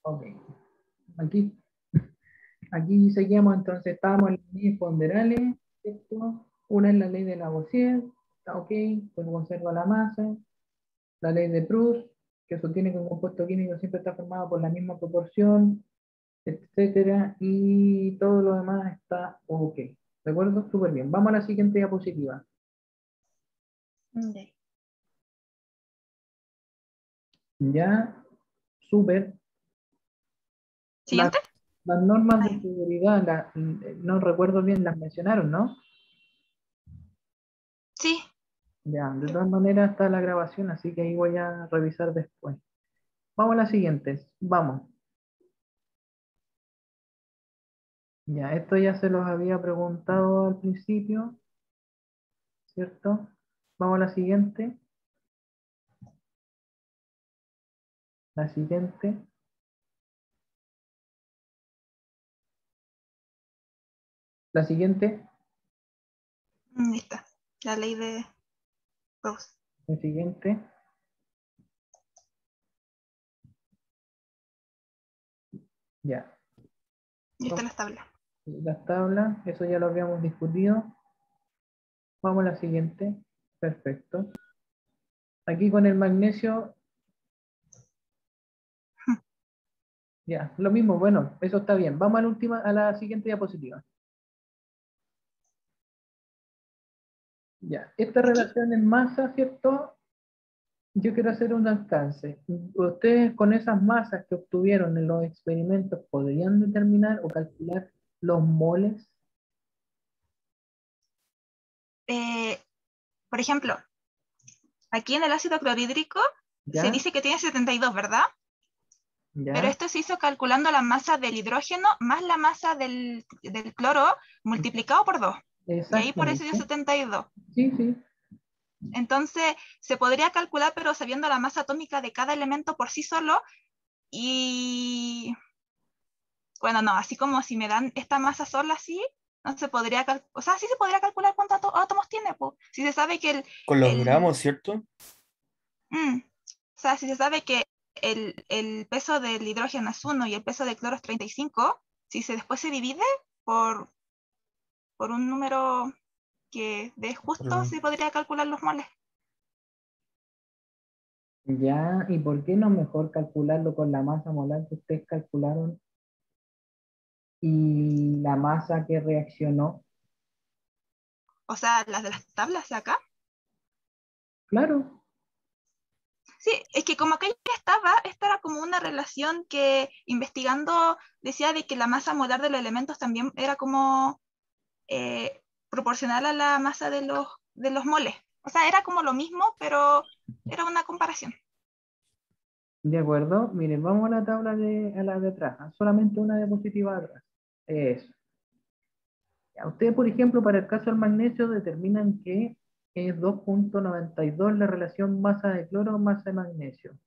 Ok. Aquí, aquí seguimos, entonces estábamos en las leyes ponderales, ¿cierto? Una es la ley de Lavoisier, está ok, pues conserva la masa. La ley de Proust, que sostiene que un compuesto químico siempre está formado por la misma proporción, etcétera, y todo lo demás está ok. ¿De acuerdo? Súper bien. Vamos a la siguiente diapositiva. Ok. Ya, súper. Las, ¿Siguiente? las normas de Ahí. seguridad, no recuerdo bien, las mencionaron, ¿no? Sí. Ya, de todas maneras está la grabación, así que ahí voy a revisar después. Vamos a las siguientes. Vamos. Ya, esto ya se los había preguntado al principio, ¿cierto? Vamos a la siguiente. La siguiente. La siguiente. Listo. La ley de Gauss. La siguiente. Ya. Y esta es la tabla. Las tablas, eso ya lo habíamos discutido. Vamos a la siguiente. Perfecto. Aquí con el magnesio, ya, lo mismo, bueno, eso está bien. Vamos a la última, a la siguiente diapositiva. Ya, esta ¿Aquí? relación en masa, ¿cierto? Yo quiero hacer un alcance. ¿Ustedes con esas masas que obtuvieron en los experimentos podrían determinar o calcular los moles? Eh, por ejemplo, aquí en el ácido clorhídrico se ¿Ya? dice que tiene 72, ¿verdad? Pero ¿Ya? esto se hizo calculando la masa del hidrógeno más la masa del cloro multiplicado por 2. Y ahí por eso dio Exactamente. 72. Sí, sí. Entonces, se podría calcular, pero sabiendo la masa atómica de cada elemento por sí solo. Y bueno, no, así como si me dan esta masa sola así, no se podría calcular, o sea, sí se podría calcular cuántos átomos tiene, pues. Si se sabe que Con los el, gramos, ¿cierto? o sea, si se sabe que el peso del hidrógeno es 1 y el peso del cloro es 35, si se después se divide por, por un número que dé justo, Pero se podría calcular los moles. Ya, ¿y por qué no mejor calcularlo con la masa molar que ustedes calcularon y la masa que reaccionó? O sea, las de las tablas de acá. Claro, Sí, es que como aquella esta era como una relación que investigando decía de que la masa molar de los elementos también era como proporcional a la masa de los moles. O sea, era como lo mismo, pero era una comparación. de acuerdo. Miren, vamos a la tabla a la de atrás, solamente una diapositiva atrás. Eso. Ya, ustedes, por ejemplo, para el caso del magnesio, determinan que es 2,92 la relación masa de cloro-masa de magnesio.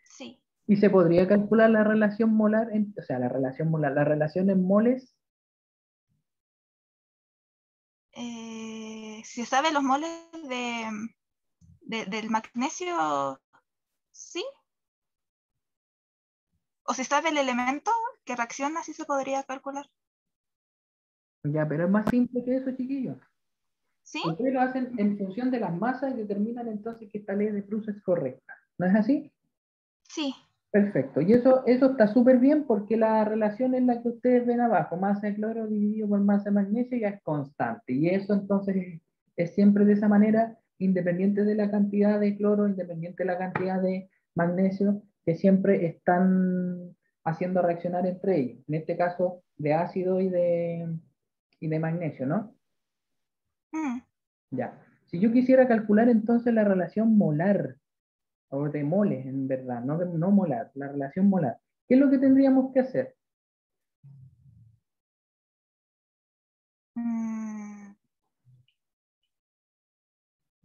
Sí. Y se podría calcular la relación molar, o sea, la relación molar, la relación en moles. Si se sabe los moles del magnesio, sí. O si sabe el elemento que reacciona, sí se podría calcular. Ya, pero es más simple que eso, chiquillos. ¿Sí? Ustedes lo hacen en función de las masas y determinan entonces que esta ley de Proust es correcta. ¿No es así? Sí. Perfecto. Y eso está súper bien porque la relación en la que ustedes ven abajo, masa de cloro dividido por masa de magnesio, ya es constante. Y eso entonces es siempre de esa manera, independiente de la cantidad de cloro, independiente de la cantidad de magnesio, que siempre están haciendo reaccionar entre ellos. En este caso, de ácido y de magnesio, ¿no? Mm. Ya. Si yo quisiera calcular entonces la relación molar, o de moles en verdad, no molar, la relación molar, ¿qué es lo que tendríamos que hacer? Mm.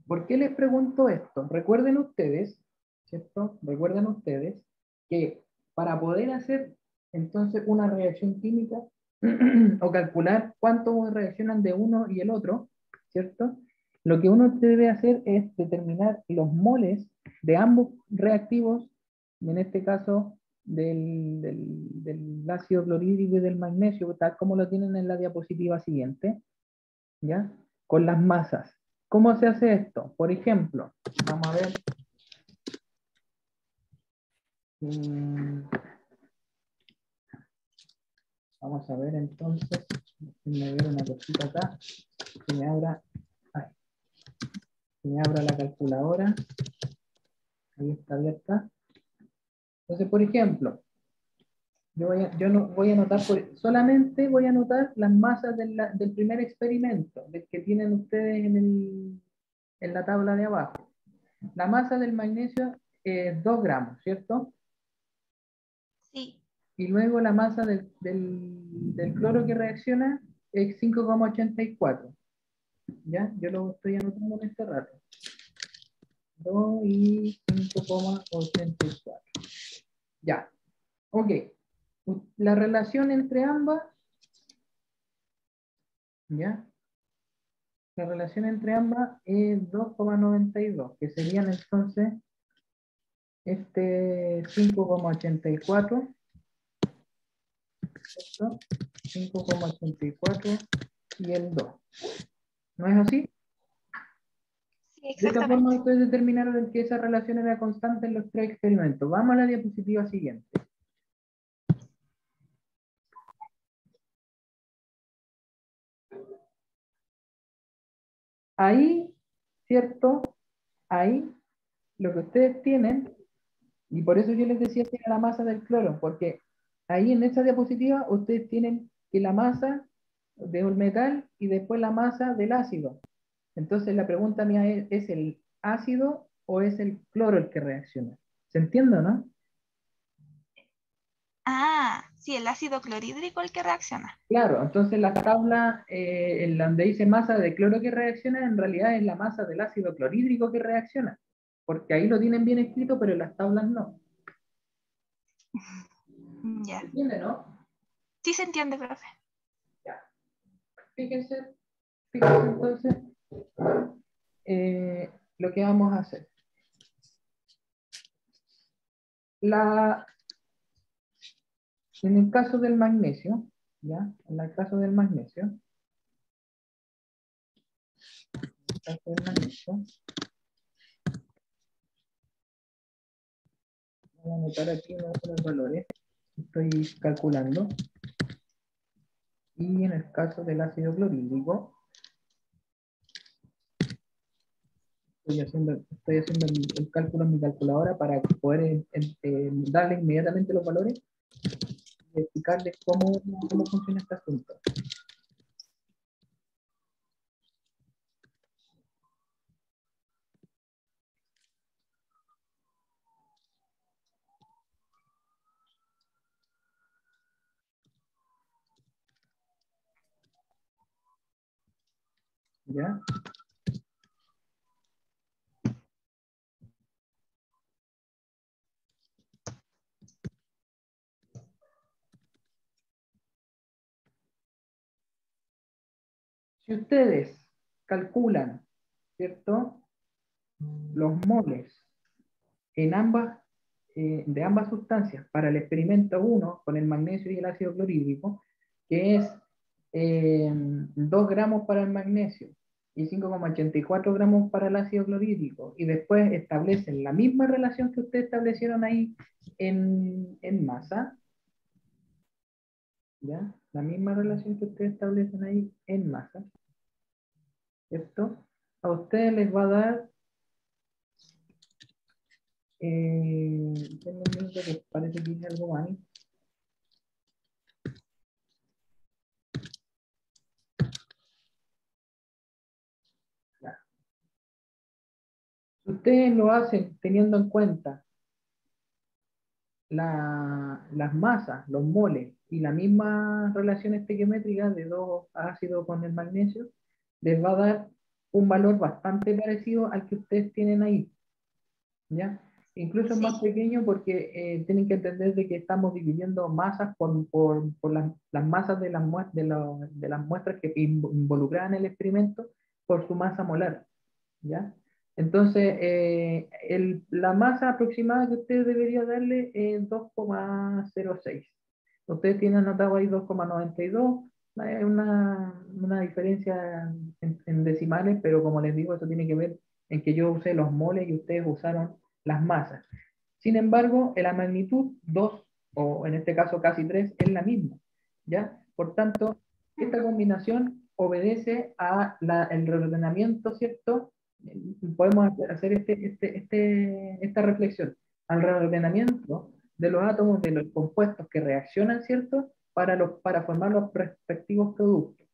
¿Por qué les pregunto esto? Recuerden ustedes, ¿cierto? Recuerden ustedes que para poder hacer entonces una reacción química o calcular cuánto reaccionan de uno y el otro, ¿cierto? Lo que uno debe hacer es determinar los moles de ambos reactivos, en este caso del ácido clorhídrico y del magnesio, tal como lo tienen en la diapositiva siguiente, ¿ya? Con las masas. ¿Cómo se hace esto? Por ejemplo, vamos a ver. Vamos a ver entonces, déjenme ver una cosita acá, que me abra, que me abra la calculadora. Ahí está abierta. Entonces, por ejemplo, yo no voy a anotar, solamente voy a anotar las masas del primer experimento, del que tienen ustedes en la tabla de abajo. La masa del magnesio es 2 gramos, ¿cierto? Sí. Y luego la masa del cloro que reacciona es 5,84. ¿Ya? Yo lo estoy anotando en este rato. 2 y 5,84. Ya. Ok. La relación entre ambas, ¿ya? La relación entre ambas es 2,92, que serían entonces este 5,84, ¿cierto? 5,84 y el 2. ¿No es así? Sí, De esta forma exactamente. ustedes determinaron que esa relación era constante en los 3 experimentos. Vamos a la diapositiva siguiente. Ahí, ¿cierto? Ahí, lo que ustedes tienen, y por eso yo les decía que era la masa del cloro, porque ahí en esa diapositiva ustedes tienen que la masa de un metal y después la masa del ácido. Entonces la pregunta mía ¿es el ácido o es el cloro el que reacciona? ¿Se entiende, no? Ah, sí, el ácido clorhídrico el que reacciona. Claro, entonces la tabla en donde dice masa de cloro que reacciona, en realidad es la masa del ácido clorhídrico que reacciona, porque ahí lo tienen bien escrito, pero en las tablas no. Ya. ¿Entiende, no? Sí se entiende, profe. Ya. Fíjense, fíjense entonces lo que vamos a hacer. En el caso del magnesio, ¿ya? En el caso del magnesio, voy a anotar aquí unos valores que estoy calculando. Y en el caso del ácido clorhídrico, estoy haciendo el cálculo en mi calculadora para poder darle inmediatamente los valores y explicarles cómo funciona este asunto. ¿Ya? Si ustedes calculan, ¿cierto? Los moles en de ambas sustancias para el experimento 1 con el magnesio y el ácido clorhídrico, que es 2 gramos para el magnesio y 5,84 gramos para el ácido clorhídrico, y después establecen la misma relación que ustedes establecieron ahí en masa, ¿ya? La misma relación que ustedes establecen ahí en masa, ¿cierto? A ustedes les va a dar tengo un minuto que parece que hice algo mal. Ya. Ustedes lo hacen teniendo en cuenta las masas, los moles y la misma relación estequiométrica de 2 ácidos con el magnesio, les va a dar un valor bastante parecido al que ustedes tienen ahí, ¿ya? Incluso es más Sí. pequeño porque tienen que entender de que estamos dividiendo masas por las masas de las muestras que involucraban el experimento por su masa molar, ¿ya? Entonces, la masa aproximada que usted debería darle es 2,06. Ustedes tienen anotado ahí 2,92. Es una diferencia en decimales, pero como les digo, eso tiene que ver en que yo usé los moles y ustedes usaron las masas. Sin embargo, en la magnitud 2, o en este caso casi 3, es la misma, ¿ya? Por tanto, esta combinación obedece a el reordenamiento, ¿cierto? Podemos hacer esta reflexión al reordenamiento de los átomos de los compuestos que reaccionan, ¿cierto? Para formar los respectivos productos.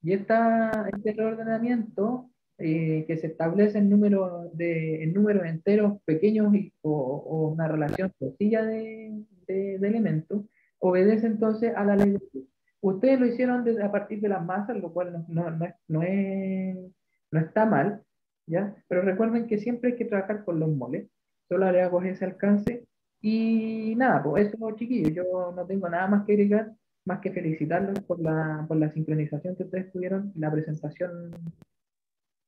Y este reordenamiento que se establece en números enteros pequeños o una relación sencilla de elementos, obedece entonces a la ley de Fick. Ustedes lo hicieron a partir de las masas, lo cual no está mal, ¿ya? Pero recuerden que siempre hay que trabajar con los moles. Solo le hago ese alcance. Y nada, pues eso, chiquillos, yo no tengo nada más que agregar, más que felicitarlos por la sincronización que ustedes tuvieron y la presentación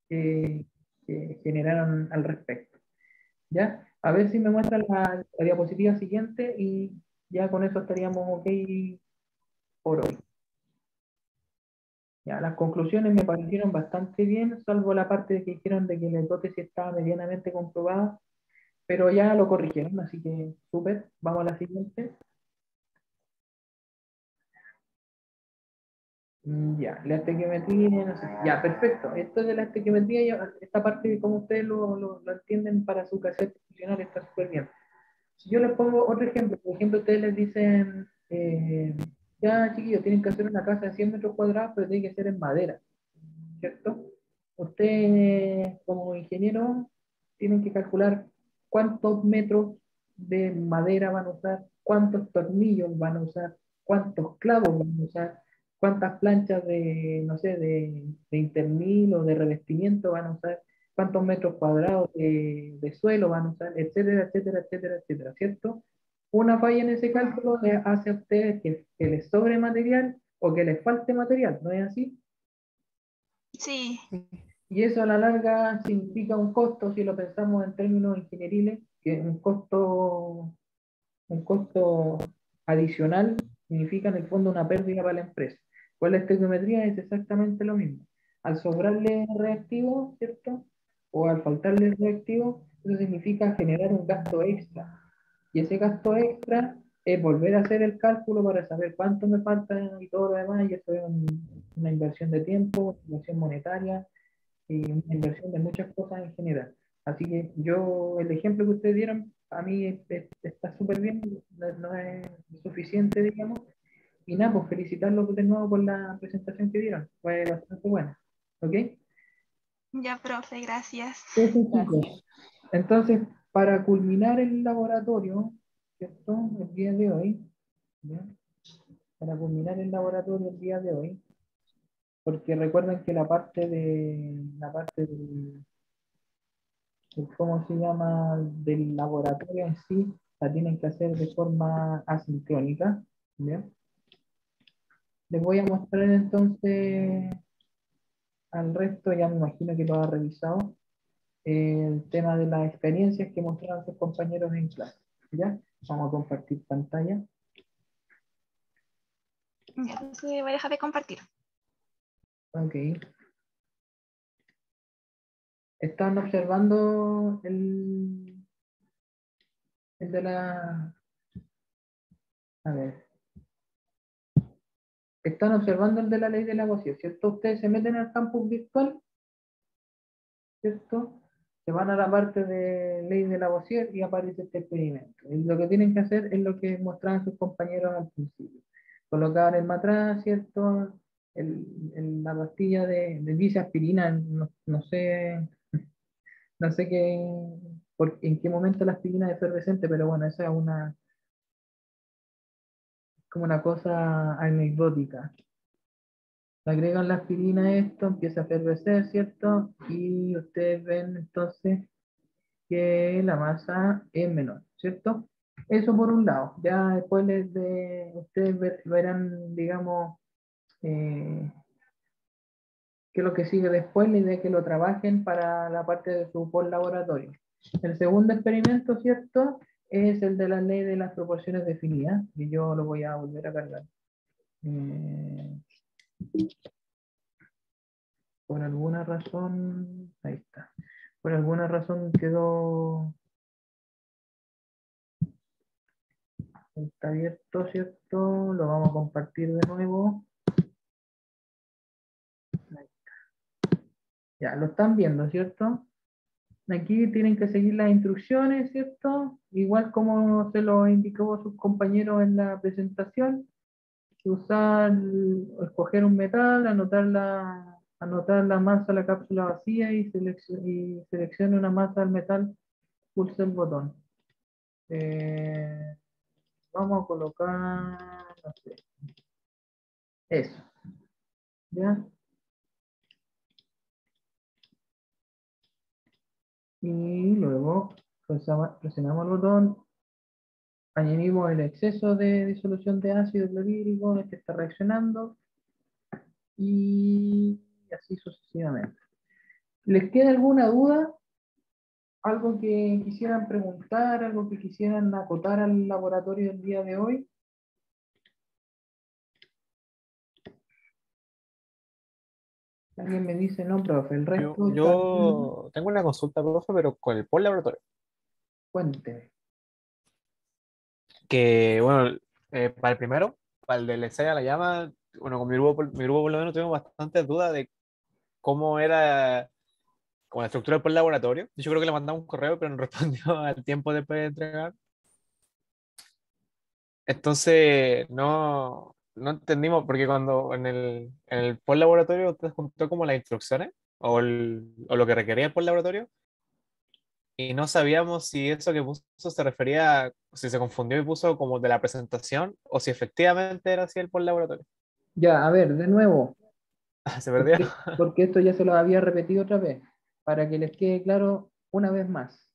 que, que generaron al respecto. ¿Ya? A ver si me muestran la diapositiva siguiente y ya con eso estaríamos ok por hoy. Ya, las conclusiones me parecieron bastante bien, salvo la parte de que dijeron de que la hipótesis estaba medianamente comprobada, pero ya lo corrigieron, así que súper. Vamos a la siguiente. Ya, la estequiometría, no sé. Ya, perfecto. Esto de la estequiometría, esta parte de cómo ustedes lo entienden para su cassette funcional está súper bien. Si yo les pongo otro ejemplo, por ejemplo, ustedes les dicen, ya chiquillos, tienen que hacer una casa de 100 metros cuadrados, pero tiene que ser en madera, ¿cierto? Ustedes, como ingeniero, tienen que calcular cuántos metros de madera van a usar, cuántos tornillos van a usar, cuántos clavos van a usar, cuántas planchas no sé, de internil o de revestimiento van a usar, cuántos metros cuadrados de suelo van a usar, etcétera, etcétera, etcétera, etcétera, ¿cierto? Una falla en ese cálculo le hace a ustedes que les sobre material o que les falte material, ¿no es así? Sí. Y eso a la larga significa un costo, si lo pensamos en términos ingenieriles, que un costo adicional significa en el fondo una pérdida para la empresa. Pues la estequiometría es exactamente lo mismo. Al sobrarle reactivo, ¿cierto? O al faltarle reactivo, eso significa generar un gasto extra. Y ese gasto extra es volver a hacer el cálculo para saber cuánto me falta y todo lo demás, y eso es una inversión de tiempo, inversión monetaria, y una inversión de muchas cosas en general. Así que el ejemplo que ustedes dieron, a mí está súper bien, no es suficiente, digamos. Y nada, pues felicitarlos de nuevo por la presentación que dieron. Fue bastante buena. ¿Ok? Ya, profe, gracias. Eso, chicos. Gracias. Entonces, para culminar el laboratorio, ¿cierto? El día de hoy, ¿ya? Para culminar el laboratorio el día de hoy, porque recuerden que ¿cómo se llama? Del laboratorio en sí, la tienen que hacer de forma asincrónica. ¿Bien? Les voy a mostrar entonces al resto, ya me imagino que lo ha revisado, el tema de las experiencias que mostraron sus compañeros en clase. ¿Ya? Vamos a compartir pantalla. Ya, entonces voy a dejar de compartir. Ok. ¿Están observando el de la... A ver. Están observando el de la ley de Lavoisier, ¿cierto? Ustedes se meten al campus virtual, ¿cierto? Se van a la parte de ley de Lavoisier y aparece este experimento. Y lo que tienen que hacer es lo que mostraban sus compañeros al principio. Colocar el matraz, ¿cierto? La pastilla de dice aspirina, no sé en qué momento la aspirina es efervescente, pero bueno, esa es como una cosa anecdótica. Le agregan la aspirina a esto, empieza a efervecer, ¿cierto? Y ustedes ven entonces que la masa es menor, ¿cierto? Eso por un lado. Ya después ustedes verán, digamos, eh, que es lo que sigue después, la idea es que lo trabajen para la parte de su post-laboratorio. El segundo experimento, ¿cierto? Es el de la ley de las proporciones definidas, y yo lo voy a volver a cargar. Por alguna razón, ahí está. Por alguna razón quedó, está abierto, ¿cierto? Lo vamos a compartir de nuevo. Ahí está. Ya, lo están viendo, ¿cierto? Aquí tienen que seguir las instrucciones, ¿cierto? Igual como se lo indicó sus compañeros en la presentación, usar, escoger un metal, anotar la masa a la cápsula vacía y seleccione una masa del metal, pulse el botón. Vamos a colocar, no sé, eso, ¿ya? Y luego presionamos el botón, añadimos el exceso de disolución de ácido clorhídrico, este está reaccionando, y así sucesivamente. ¿Les queda alguna duda? ¿Algo que quisieran preguntar? ¿Algo que quisieran acotar al laboratorio del día de hoy? Alguien me dice, no, profe, el resto está bien. Yo tengo una consulta, profe, pero con el post laboratorio. Cuénteme. Que, bueno, para el primero, para el del ensayo a la llama, bueno, con mi grupo por lo menos tuvimos bastantes dudas de cómo era como la estructura del post laboratorio. Yo creo que le mandamos un correo, pero no respondió al tiempo después de entregar. Entonces, no entendimos, porque cuando en el post laboratorio usted juntó como las instrucciones o lo que requería el post laboratorio, y no sabíamos si eso que puso se refería, si se confundió y puso como de la presentación, o si efectivamente era así el post laboratorio. Ya, a ver, de nuevo, Se perdió. porque esto ya se lo había repetido otra vez, para que les quede claro una vez más.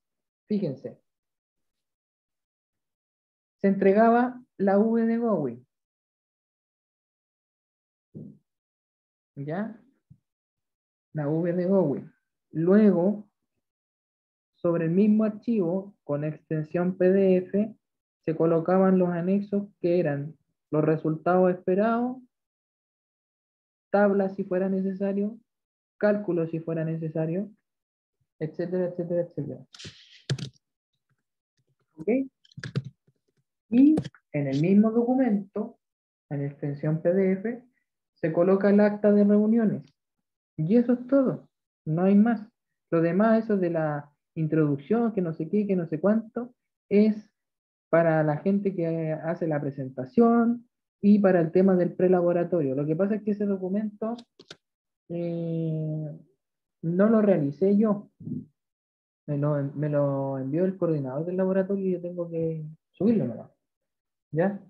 Fíjense, se entregaba la V de Bowie, ¿ya? La V de Bowie. Luego, sobre el mismo archivo, con extensión PDF, se colocaban los anexos que eran los resultados esperados, tablas si fuera necesario, cálculos si fuera necesario, etcétera, etcétera, etcétera. ¿Ok? Y en el mismo documento, en extensión PDF, se coloca el acta de reuniones. Y eso es todo. No hay más. Lo demás, eso de la introducción, que no sé qué, que no sé cuánto, es para la gente que hace la presentación y para el tema del prelaboratorio. Lo que pasa es que ese documento no lo realicé yo. Me lo envió el coordinador del laboratorio y yo tengo que subirlo, ¿no? ¿Ya?